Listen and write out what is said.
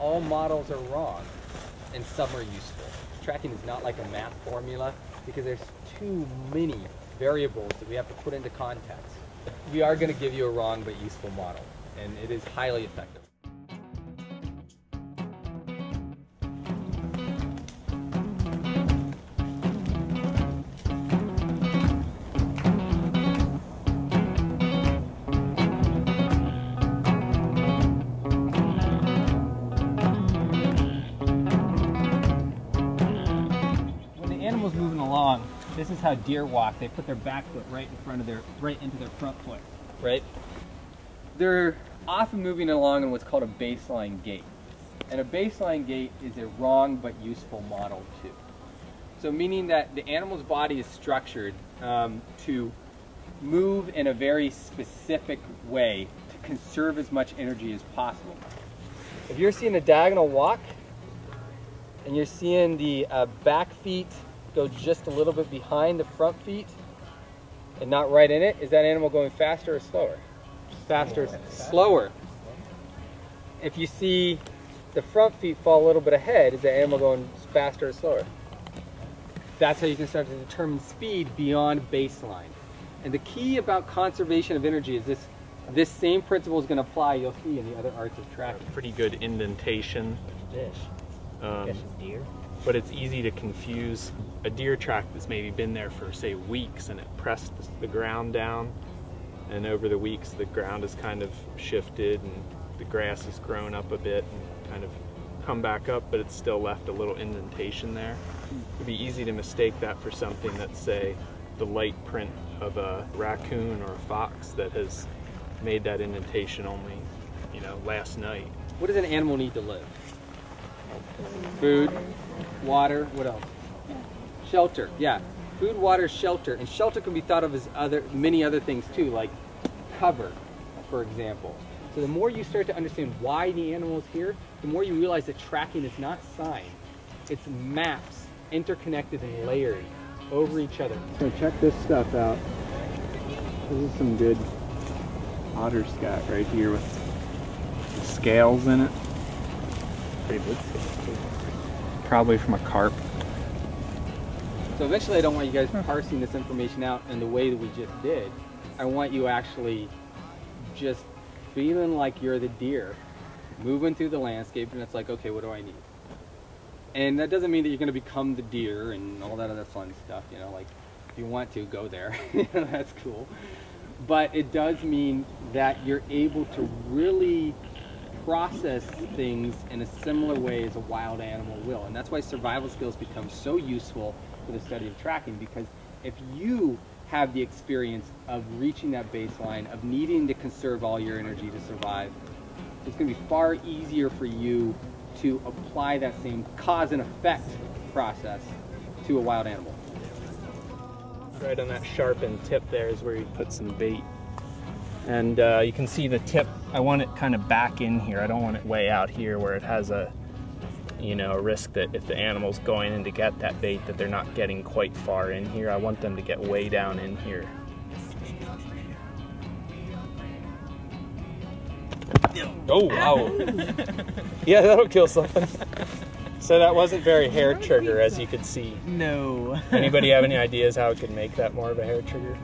all models are wrong and some are useful. Tracking is not like a math formula because there's too many variables that we have to put into context. We are going to give you a wrong but useful model, and it is highly effective. Moving along, this is how deer walk. They put their back foot right into their front foot, right? They're often moving along in what's called a baseline gait. And a baseline gait is a wrong but useful model too. So meaning that the animal's body is structured to move in a very specific way to conserve as much energy as possible. If you're seeing a diagonal walk and you're seeing the back feet go just a little bit behind the front feet and not right in it, is that animal going faster or slower? Faster, slower. If you see the front feet fall a little bit ahead, is that animal going faster or slower? That's how you can start to determine speed beyond baseline. And the key about conservation of energy is this same principle is going to apply, you'll see, in the other arts of tracking. Pretty good indentation. Deer. But it's easy to confuse a deer track that's maybe been there for, say, weeks, and it pressed the ground down, and over the weeks the ground has kind of shifted and the grass has grown up a bit and kind of come back up, but it's still left a little indentation there. It'd be easy to mistake that for something that's, say, the light print of a raccoon or a fox that has made that indentation only, you know, last night. What does an animal need to live? Food, water, what else? Shelter, yeah. Food, water, shelter. And shelter can be thought of as many other things too, like cover, for example. So the more you start to understand why the animal is here, the more you realize that tracking is not sign. It's maps, interconnected and layered over each other. So check this stuff out. This is some good otter scat right here with scales in it. Pretty good. Probably from a carp. So eventually I don't want you guys parsing this information out in the way that we just did. I want you actually just feeling like you're the deer, moving through the landscape, and it's like, okay, what do I need? And that doesn't mean that you're going to become the deer and all that other fun stuff, you know, like if you want to, go there, that's cool. But it does mean that you're able to really process things in a similar way as a wild animal will. And that's why survival skills become so useful for the study of tracking, because if you have the experience of reaching that baseline, of needing to conserve all your energy to survive, it's going to be far easier for you to apply that same cause and effect process to a wild animal. Right on that sharpened tip there is where you put some bait. And you can see the tip, I want it kind of back in here. I don't want it way out here where it has a, you know, a risk that if the animal's going in to get that bait that they're not getting quite far in here. I want them to get way down in here. Oh, wow. Yeah, that'll kill something. So that wasn't very hair trigger, as you could see. No. Anybody have any ideas how it could make that more of a hair trigger?